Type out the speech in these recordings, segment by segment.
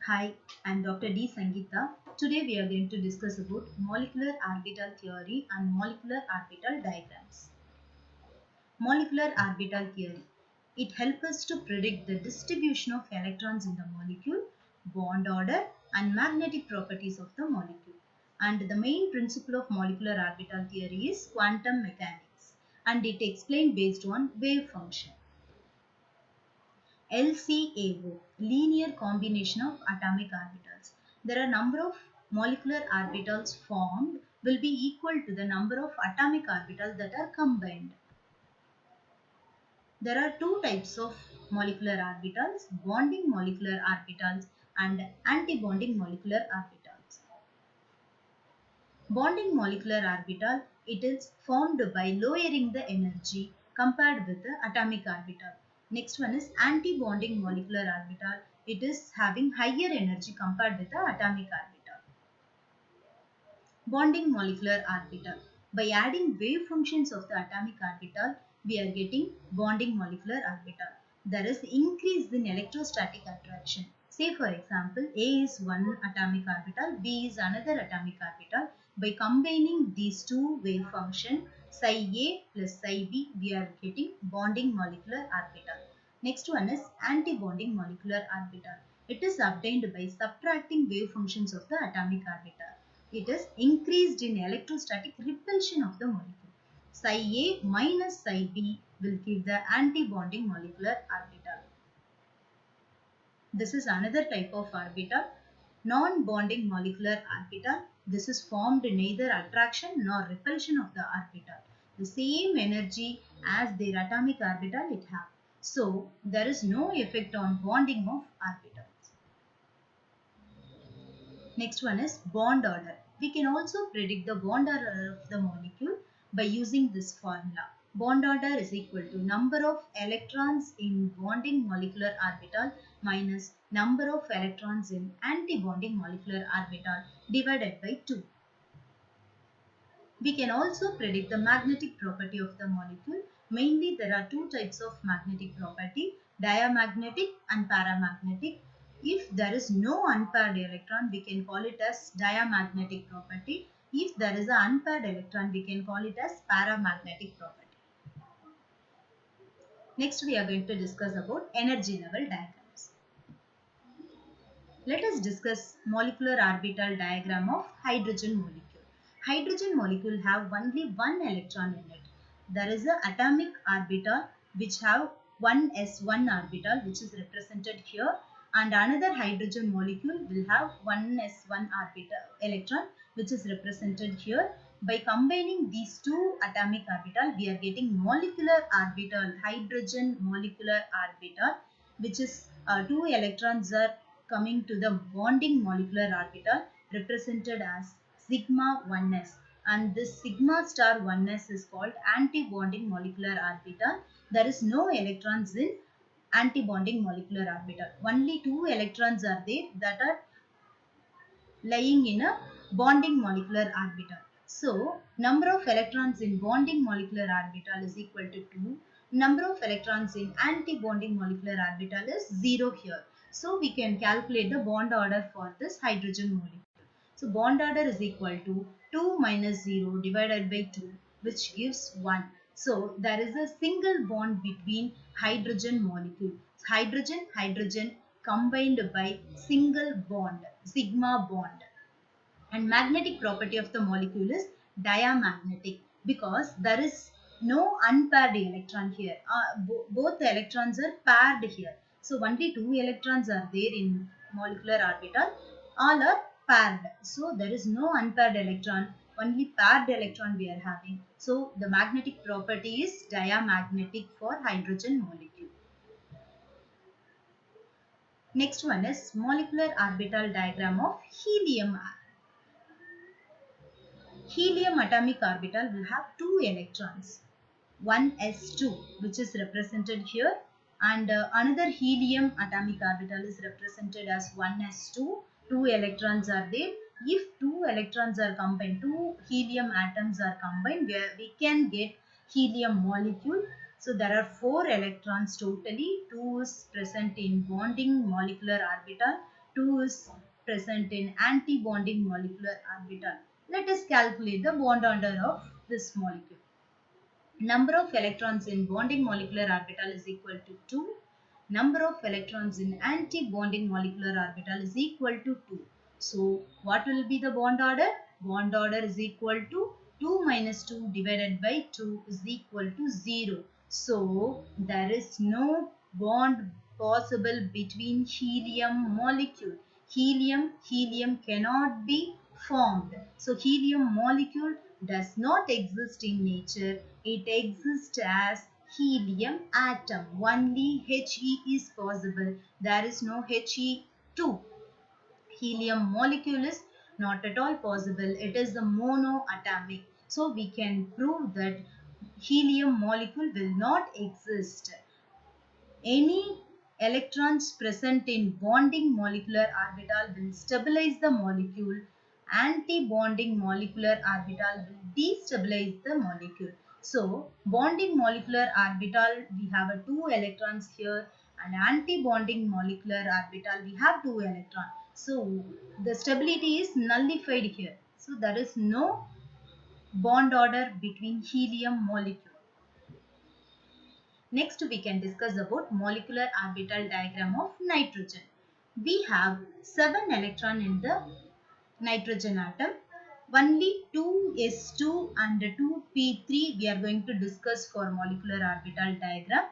Hi, I'm Dr. D. Sangeeta. Today we are going to discuss about molecular orbital theory and molecular orbital diagrams. Molecular orbital theory. It helps us to predict the distribution of electrons in the molecule, bond order and magnetic properties of the molecule. And the main principle of molecular orbital theory is quantum mechanics, and it explained based on wave function. LCAO, linear combination of atomic orbitals. There are number of molecular orbitals formed will be equal to the number of atomic orbitals that are combined. There are two types of molecular orbitals, bonding molecular orbitals and antibonding molecular orbitals. Bonding molecular orbital, it is formed by lowering the energy compared with the atomic orbital. Next one is anti-bonding molecular orbital. It is having higher energy compared with the atomic orbital. Bonding molecular orbital. By adding wave functions of the atomic orbital, we are getting bonding molecular orbital. There is increase in electrostatic attraction. Say for example, A is one atomic orbital, B is another atomic orbital. By combining these two wave function, psi A plus psi B, we are getting bonding molecular orbital. Next one is anti-bonding molecular orbital. It is obtained by subtracting wave functions of the atomic orbital. It is increased in electrostatic repulsion of the molecule. Psi A minus psi B will give the anti-bonding molecular orbital. This is another type of orbital, non-bonding molecular orbital. This is formed neither attraction nor repulsion of the orbital. The same energy as their atomic orbital it have. So, there is no effect on bonding of orbitals. Next one is bond order. We can also predict the bond order of the molecule by using this formula. Bond order is equal to number of electrons in bonding molecular orbital minus number of electrons in anti-bonding molecular orbital divided by 2. We can also predict the magnetic property of the molecule. Mainly there are two types of magnetic property, diamagnetic and paramagnetic. If there is no unpaired electron, we can call it as diamagnetic property. If there is an unpaired electron, we can call it as paramagnetic property. Next we are going to discuss about energy level diagrams. Let us discuss molecular orbital diagram of hydrogen molecule. Hydrogen molecule have only one electron in it. There is an atomic orbital which have one s1 orbital which is represented here, and another hydrogen molecule will have one s1 orbital electron which is represented here. By combining these two atomic orbital, we are getting molecular orbital, hydrogen molecular orbital, which is two electrons are coming to the bonding molecular orbital represented as sigma 1s, and this sigma star 1s is called anti-bonding molecular orbital. There is no electrons in anti-bonding molecular orbital. Only two electrons are there that are lying in a bonding molecular orbital. So, number of electrons in bonding molecular orbital is equal to 2. Number of electrons in anti-bonding molecular orbital is 0 here. So, we can calculate the bond order for this hydrogen molecule. So, bond order is equal to 2 minus 0 divided by 2, which gives 1. So, there is a single bond between hydrogen molecule. Hydrogen, hydrogen combined by single bond, sigma bond. And magnetic property of the molecule is diamagnetic because there is no unpaired electron here. Both the electrons are paired here. So only two electrons are there in molecular orbital. All are paired. So there is no unpaired electron. Only paired electron we are having. So the magnetic property is diamagnetic for hydrogen molecule. Next one is molecular orbital diagram of helium. Helium atomic orbital will have two electrons, one s2 which is represented here, and another helium atomic orbital is represented as 1s2. Two electrons are there. If two electrons are combined, two helium atoms are combined, we can get helium molecule. So there are four electrons totally. Two is present in bonding molecular orbital, 2 is present in anti-bonding molecular orbital. Let us calculate the bond order of this molecule. Number of electrons in bonding molecular orbital is equal to 2. Number of electrons in anti-bonding molecular orbital is equal to 2. So what will be the bond order? Bond order is equal to 2 minus 2 divided by 2 is equal to 0. So there is no bond possible between helium molecule. Helium cannot be formed. So helium molecule does not exist in nature. It exists as helium atom. Only He is possible. There is no He2. Helium molecule is not at all possible. It is a monoatomic. So we can prove that helium molecule will not exist. Any electrons present in bonding molecular orbital will stabilize the molecule. Anti-bonding molecular orbital will destabilize the molecule. So, bonding molecular orbital, we have a 2 electrons here, and anti-bonding molecular orbital, we have 2 electrons. So, the stability is nullified here. So, there is no bond order between helium molecule. Next, we can discuss about molecular orbital diagram of nitrogen. We have 7 electrons in the nitrogen atom. Only 2s2 and 2p3 we are going to discuss for molecular orbital diagram.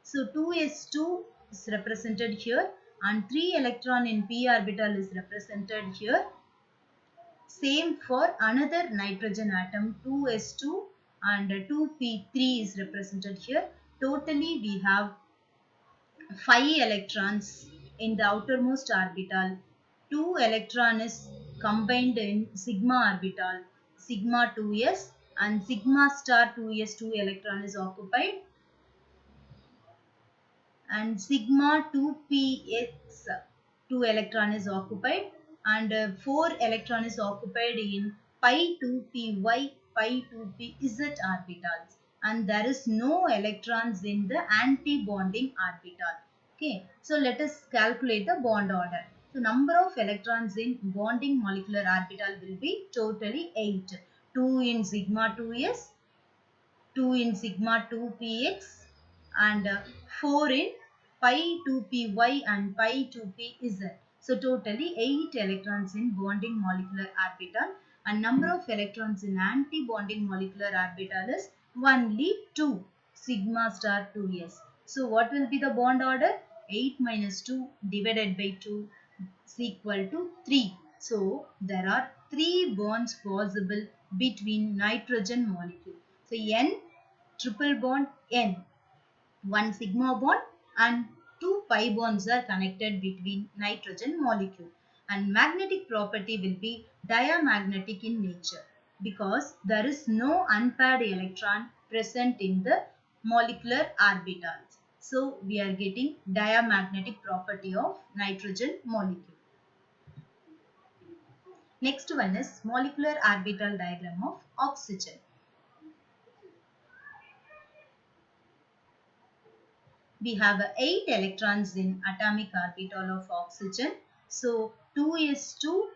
So 2s2 is represented here and 3 electron in p orbital is represented here. Same for another nitrogen atom 2s2 and 2p3 is represented here. Totally we have 5 electrons in the outermost orbital. 2 electron is combined in sigma orbital, sigma 2s and sigma star 2s 2 electron is occupied and sigma 2px 2 electron is occupied and 4 electron is occupied in pi 2py pi 2pz orbitals and there is no electrons in the anti-bonding orbital. Okay, so let us calculate the bond order. So number of electrons in bonding molecular orbital will be totally 8. 2 in sigma 2s, 2 in sigma 2px and 4 in pi 2py and pi 2pz. So totally 8 electrons in bonding molecular orbital and number of electrons in anti-bonding molecular orbital is only 2 sigma star 2s. So what will be the bond order? 8 minus 2 divided by 2 is equal to 3. So there are 3 bonds possible between nitrogen molecule. So N triple bond N, 1 sigma bond and 2 pi bonds are connected between nitrogen molecule and magnetic property will be diamagnetic in nature because there is no unpaired electron present in the molecular orbitals. So we are getting diamagnetic property of nitrogen molecule. Next one is molecular orbital diagram of oxygen. We have 8 electrons in atomic orbital of oxygen. So 2s2,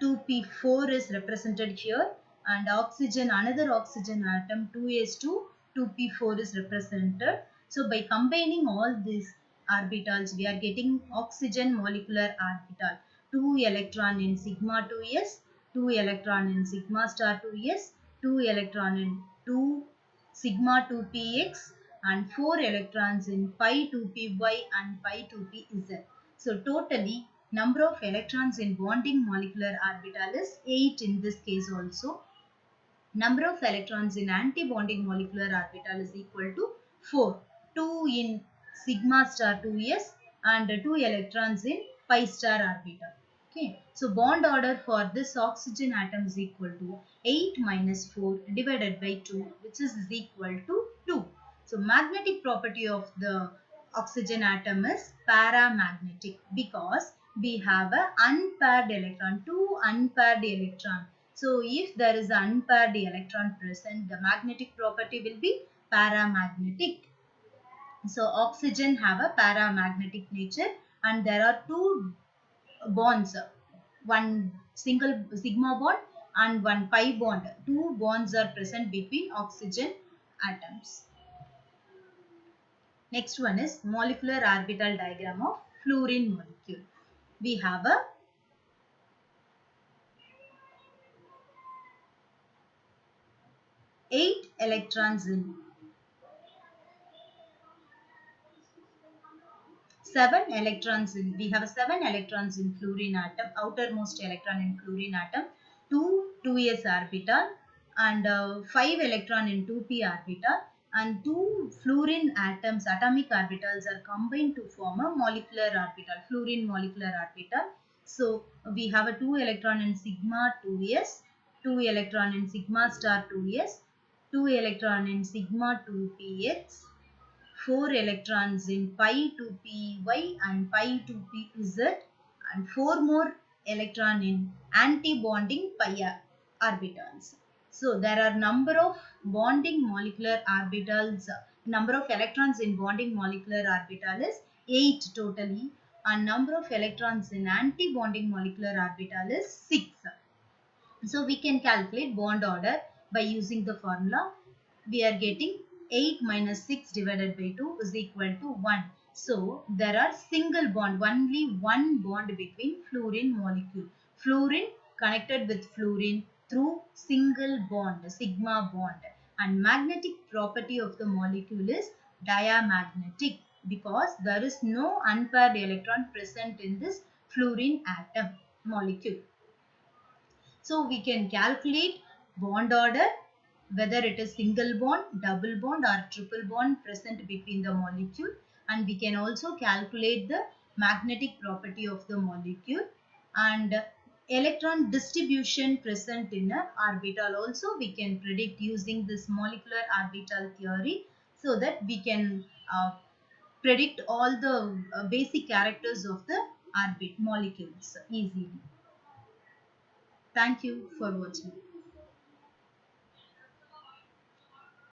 2p4 is represented here and oxygen, another oxygen atom 2s2, 2p4 is represented. So by combining all these orbitals, we are getting oxygen molecular orbital. 2 electron in sigma 2s, 2 electron in sigma star 2s, 2 electron in 2 sigma 2px and 4 electrons in pi 2py and pi 2pz. So totally number of electrons in bonding molecular orbital is 8 in this case also. Number of electrons in anti-bonding molecular orbital is equal to 4. 2 in sigma star 2s and 2 electrons in pi star orbital. Okay, so bond order for this oxygen atom is equal to 8 minus 4 divided by 2 which is equal to 2. So magnetic property of the oxygen atom is paramagnetic because we have a unpaired electron, 2 unpaired electron. So if there is an unpaired electron present, the magnetic property will be paramagnetic. So oxygen have a paramagnetic nature and there are 2 bonds, one single sigma bond and one pi bond. Two bonds are present between oxygen atoms. Next one is molecular orbital diagram of fluorine molecule. We have a 8 electrons in we have 7 electrons in fluorine atom, outermost electron in fluorine atom, 2s orbital and 5 electron in 2p orbital, and two fluorine atoms atomic orbitals are combined to form a molecular orbital, fluorine molecular orbital. So we have a 2 electron in sigma 2s, 2 electron in sigma star 2s, 2 electron in sigma 2px, 4 electrons in pi 2py and pi 2pz, and 4 more electron in anti-bonding pi orbitals. So there are number of bonding molecular orbitals, number of electrons in bonding molecular orbital is 8 totally, and number of electrons in anti-bonding molecular orbital is 6. So we can calculate bond order by using the formula. We are getting 8 minus 6 divided by 2 is equal to 1. So there are single bond, only one bond between fluorine molecule. Fluorine connected with fluorine through single bond, sigma bond. And magnetic property of the molecule is diamagnetic because there is no unpaired electron present in this fluorine atom molecule. So we can calculate bond order, whether it is single bond, double bond or triple bond present between the molecule, and we can also calculate the magnetic property of the molecule and electron distribution present in a orbital also we can predict using this molecular orbital theory, so that we can predict all the basic characters of the orbit molecules easily. Thank you for watching.